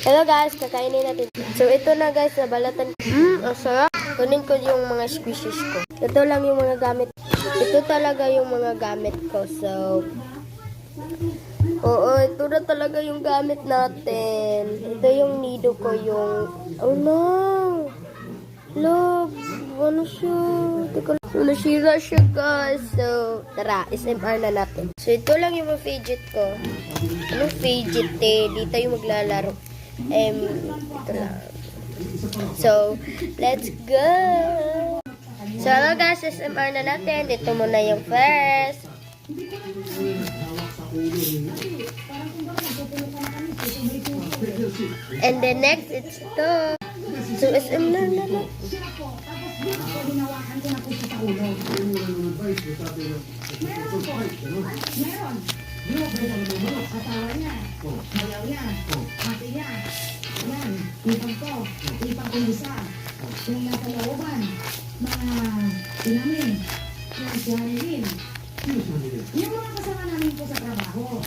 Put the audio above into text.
Hello guys, kakainin natin. So ito na guys, nabalatan ko. Ang sarap. Kunin ko yung mga squishes ko. Ito lang yung mga gamit. Ito talaga yung mga gamit ko. So, oo, ito na talaga yung gamit natin. Ito yung nido ko, yung... Oh no! Look! Ano siya? Teka lang. Nasira siya guys. So, tara, SMR na natin. So, ito lang yung mga fidget ko. Anong fidget eh? Di tayo maglalaro. Ito lang. So, let's go! So, hello guys, SMR na natin. Dito muna yung first. And then next, it's ito. So, SM na natin. Asawa niya, bayaw niya, mati niya, yan, ipag ko, ipag ko isa, yung nasa looban, mga inamin, yung si Hanilin, yung mga kasama namin po sa trabaho.